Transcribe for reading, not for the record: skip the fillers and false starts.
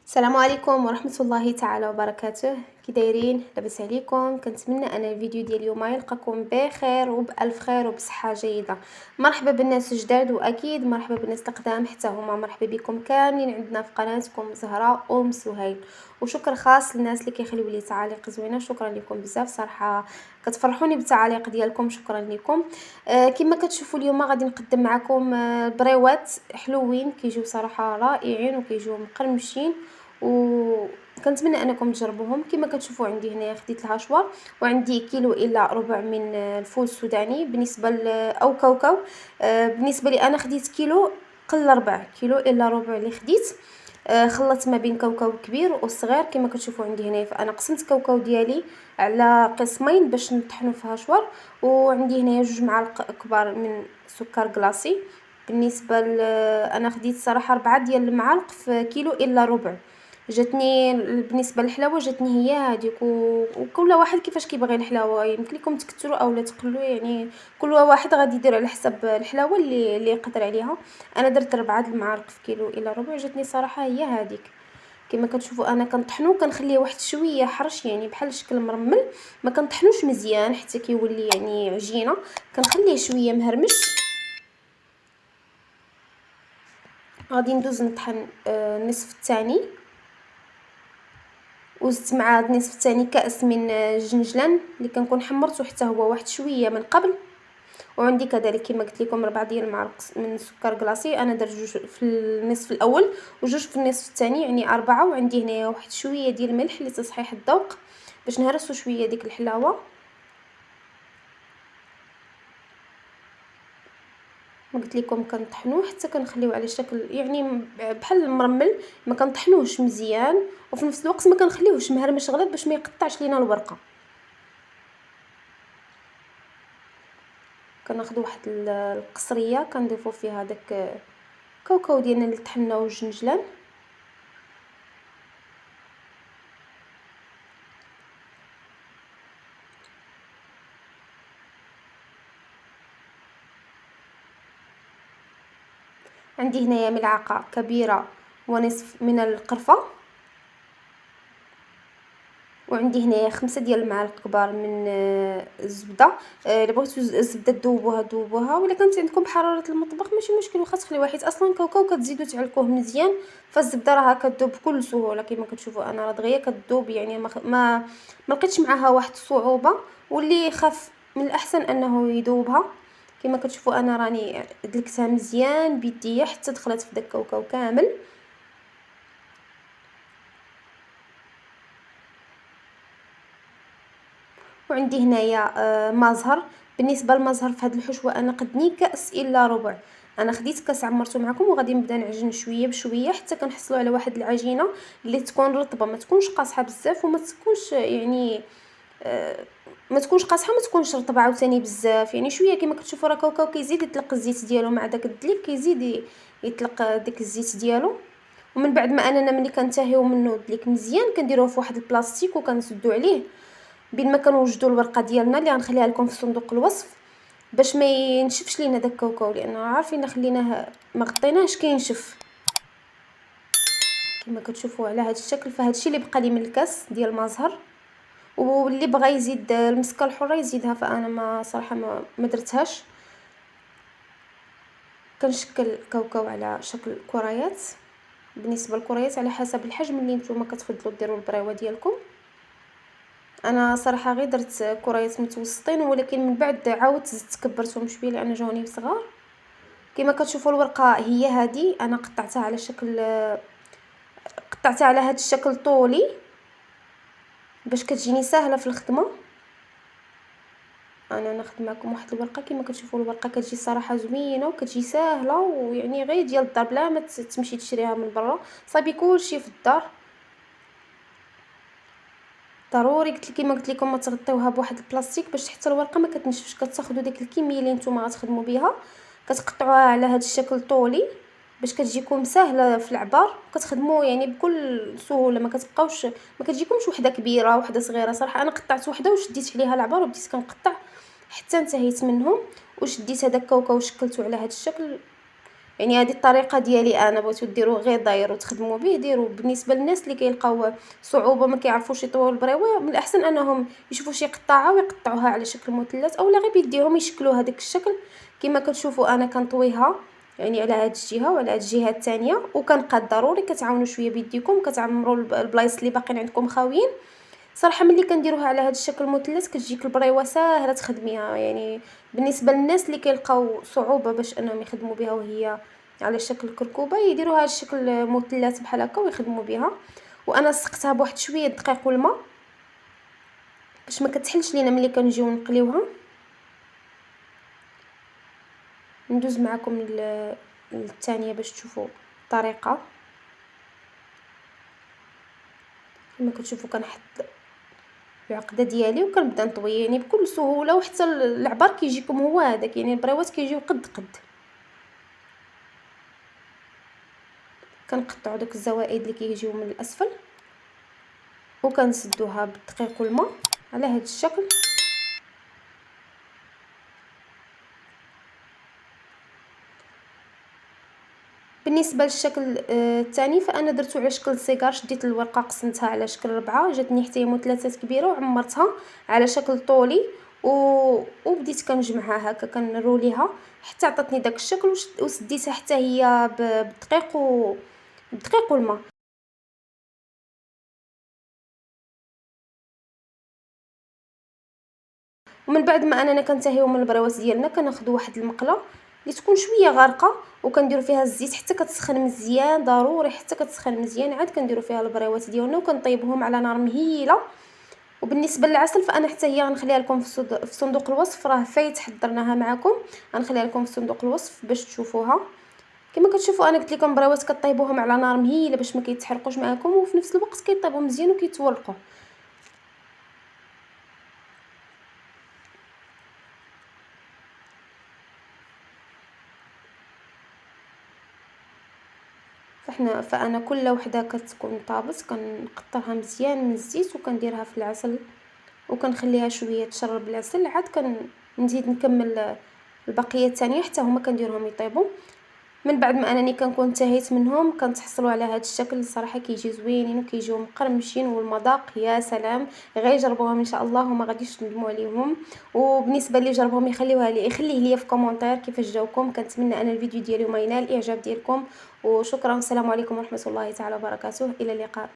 السلام عليكم ورحمة الله تعالى وبركاته. كي دايرين؟ لاباس عليكم؟ كنتمنى ان الفيديو ديال اليوم يلقاكم بخير وبالف خير وبصحة جيدة. مرحبا بالناس الجداد واكيد مرحبا بالناس القدام حتى هما. مرحبا بكم كاملين عندنا في قناتكم زهراء سهيل. وشكر خاص للناس اللي كيخليو لي تعاليق زوينه، شكرا لكم بزاف صراحه، كتفرحوني بالتعاليق ديالكم، شكرا لكم. كما كتشوفوا اليوم غادي نقدم معكم بريوات حلوين كيجيو صراحه رائعين وكيجيو مقرمشين، وكنتمنى انكم تجربوهم. كما كتشوفوا عندي هنايا خديت الهاشوار، وعندي كيلو الا ربع من الفول السوداني بالنسبه او كاوكاو. بالنسبه لي انا خديت كيلو قل ربع كيلو الا ربع اللي خديت. خلطت ما بين كاوكاو كبير والصغير. كما كتشوفوا عندي هنايا فانا قسمت كاوكاو ديالي على قسمين باش نطحنوا في هاشوار. وعندي هنايا 2 معالق كبار من سكر كلاصي. بالنسبه انا خديت صراحه 4 ديال المعالق في كيلو الا ربع. جاتني بالنسبه للحلاوه جاتني هي هذيك، وكل واحد كيفاش كيبغي الحلاوه، يمكن لكم تكثروا اولا تقلوا، يعني كل واحد غادي يدير على حسب الحلاوه اللي يقدر عليها. انا درت 4 المعالق في كيلو الا ربع، جاتني صراحه هي هذيك. كما كتشوفوا انا كنطحنو كنخليه واحد شويه حرش، يعني بحال شكل مرمل، ما كنطحنوش مزيان حتى كيولي يعني عجينه، كنخليه شويه مهرمش. غادي ندوز نطحن النصف الثاني، وزدت مع هاد النصف الثاني كاس من الجنجلان اللي كنكون حمرته حتى هو واحد شويه من قبل. وعندي كذلك كما قلت لكم 4 ديال المعالق من السكر كلاصي، انا درت 2 في النصف الاول و2 في النصف الثاني، يعني 4. وعندي هنايا واحد شويه ديال الملح لتصحيح الذوق باش نهرسوا شويه ديك الحلاوه. ما قلت لكم كنطحنوه حتى كنخليوه على شكل يعني بحال المرمل، ما كنطحنوهش مزيان، وفي نفس الوقت ما كنخليوهش مهرمش غلط باش ما يقطعش لينا الورقه. كناخذ واحد القصريه كنضيفوا فيها داك كاوكاو ديالنا اللي طحناه والجنجلان. عندي هنايا ملعقه كبيره ونصف من القرفه، وعندي هنايا 5 ديال المعالق كبار من الزبده. الا بغيتو الزبده دوبوها، ولا كانت عندكم حراره المطبخ ماشي مشكل، واخا تخليوها حيت اصلا كاوكاو كتزيدوا تعلكوه مزيان، فالزبده راها كتذوب بكل سهوله. كما كتشوفوا انا راه دغيا كتذوب، يعني ما لقيتش معاها واحد الصعوبه، واللي خاف من الاحسن انه يذوبها. كما كتشوفوا انا راني دلكتها مزيان بيديا حتى دخلت في داك الكاوكاو كامل. وعندي هنايا مازهر. بالنسبه للمازهر في هذه الحشوه انا قدني كاس الا ربع. انا خديت كاس عمرته معكم، وغادي نبدا نعجن شويه بشويه حتى كنحصلوا على واحد العجينه اللي تكون رطبه، ما تكونش قاصحه بزاف وما تكونش يعني ما تكونش قاصحه ما تكونش رطبه عاوتاني بزاف، يعني شويه. كما كتشوفوا راه كاوكاو كيزيد يطلق الزيت ديالو مع داك الدليك، كيزيد يطلق داك الزيت ديالو. ومن بعد ما اننا ملي كنتهيو منه الدليك مزيان كنديروه في واحد البلاستيك وكنسدو عليه بين ما كنوجدوا الورقه ديالنا اللي غنخليها لكم في صندوق الوصف باش ما ينشفش لينا داك الكاوكاو، لان عارفين خليناه ما غطيناهش كينشف. كما كتشوفوا على هذا الشكل، فهاد الشيء اللي بقى لي من الكاس ديال المازهر. واللي بغى يزيد المسكه الحره يزيدها، فانا ما صراحه ما درتهاش. كنشكل كاوكاو على شكل كريات. بالنسبه للكريات على حسب الحجم اللي نتوما كتفضلوا ديروا البريوه ديالكم. انا صراحه غير درت كريات متوسطين، ولكن من بعد عاودت زدت كبرتهم شويه لان جاوني صغار. كما كتشوفوا الورقه هي هذه، انا قطعتها على شكل قطعتها على هذا الشكل طولي باش كتجيني سهله في الخدمه. انا ناخذ معكم واحد الورقه. كما كتشوفوا الورقه كتجي صراحه زوينه وكتجي سهله، ويعني غير ديال الدار بلا ما تمشي تشريها من برا، صافي كلشي في الدار. ضروري كما قلت لكم ما تغطيوها بواحد البلاستيك باش حتى الورقه ما كتنشفش. كتاخذوا ديك الكميه اللي نتوما غتخدموا بها كتقطعوها على هذا الشكل طولي باش كتجيكم سهله في العبار، وكتخدموا يعني بكل سهوله. ما كتبقاوش ما كتجيكمش وحده كبيره وحده صغيره. صراحه انا قطعت وحده وشديت عليها العبار وبديت كنقطع حتى انتهيت منهم، وشديت هذاك الكاوكاو وشكلته على هذا الشكل. يعني هذه الطريقه ديالي انا. بغيتو ديروه غير داير وتخدموا به ديروا. بالنسبه للناس اللي كيلقاو صعوبه ما كيعرفوش يطويو البريوه، من الاحسن انهم يشوفوا شي قطعه ويقطعوها على شكل مثلث، اولا غير بيديهم يشكلوا هذاك الشكل كما كتشوفوا انا كنطويها، يعني على هاد الجهه وعلى هاد الجهه الثانيه. وكنقاد ضروري كتعاونوا شويه بيديكم، كتعمروا البلايص اللي باقيين عندكم خاويين. صراحه ملي كنديروها على هذا الشكل مثلث كتجيك البريوه ساهله تخدميها. يعني بالنسبه للناس اللي كيلقاو صعوبه باش انهم يخدموا بها وهي على شكل كركوبه، يديروها على الشكل مثلث بحال هكا ويخدموا بها. وانا سقتها بواحد شويه دقيق والماء باش ما كتحلش لينا ملي كنجيو نقليوها. ندوز معكم الثانيه باش تشوفوا الطريقه. كما كتشوفوا كنحط العقده ديالي وكنبدا نطوي يعني بكل سهوله، وحتى العبار كيجيكم هو هذاك، يعني البريوات كيجيو قد قد. كنقطعوا دوك الزوائد اللي كيجيو من الاسفل وكنسدوها بالدقيق والماء على هذا الشكل. بالنسبه للشكل الثاني فانا درتو على شكل سيجار. شديت الورقه قسمتها على شكل ربعه، جاتني حتى هي مثلثات كبيره وعمرتها على شكل طولي وبديت كنجمعها هكا كنروليها حتى عطاتني داك الشكل وسديتها حتى هي بالدقيق والماء. ومن بعد ما اننا كنتهيو من البريوات ديالنا كناخذوا واحد المقله اللي تكون شويه غارقه وكنديروا فيها الزيت حتى كتسخن مزيان، ضروري حتى كتسخن مزيان عاد كنديروا فيها البريوات ديالنا وكنطيبهم على نار مهيله. وبالنسبه للعسل فانا حتى هي غنخليها لكم في صندوق الوصف، راه فايت حضرناها معكم، غنخليها لكم في صندوق الوصف باش تشوفوها. كما كتشوفوا انا قلت لكم بريوات كطيبوهم على نار مهيله باش ما كيتحرقوش معكم وفي نفس الوقت كيطيبوا مزيان وكيتورقوا. فانا كل وحده كتكون طابت كنقطرها مزيان من الزيت وكنديرها في العسل وكنخليها شويه تشرب العسل، عاد نزيد نكمل البقيه الثانيه حتى هما كنديرهم يطيبوا. من بعد ما انني كنكون انتهيت منهم كنتحصلوا على هذا الشكل. الصراحه كيجي زوينين وكيجيو مقرمشين والمذاق يا سلام. غير جربوهم ان شاء الله وما غاديش تندموا عليهم. وبالنسبه لي جربوهم يخليه لي في كومونتير كيفاش جاوكم. كنتمنى ان الفيديو ديالي ما ينال الاعجاب ديالكم، وشكرا والسلام عليكم ورحمه الله تعالى وبركاته. الى اللقاء.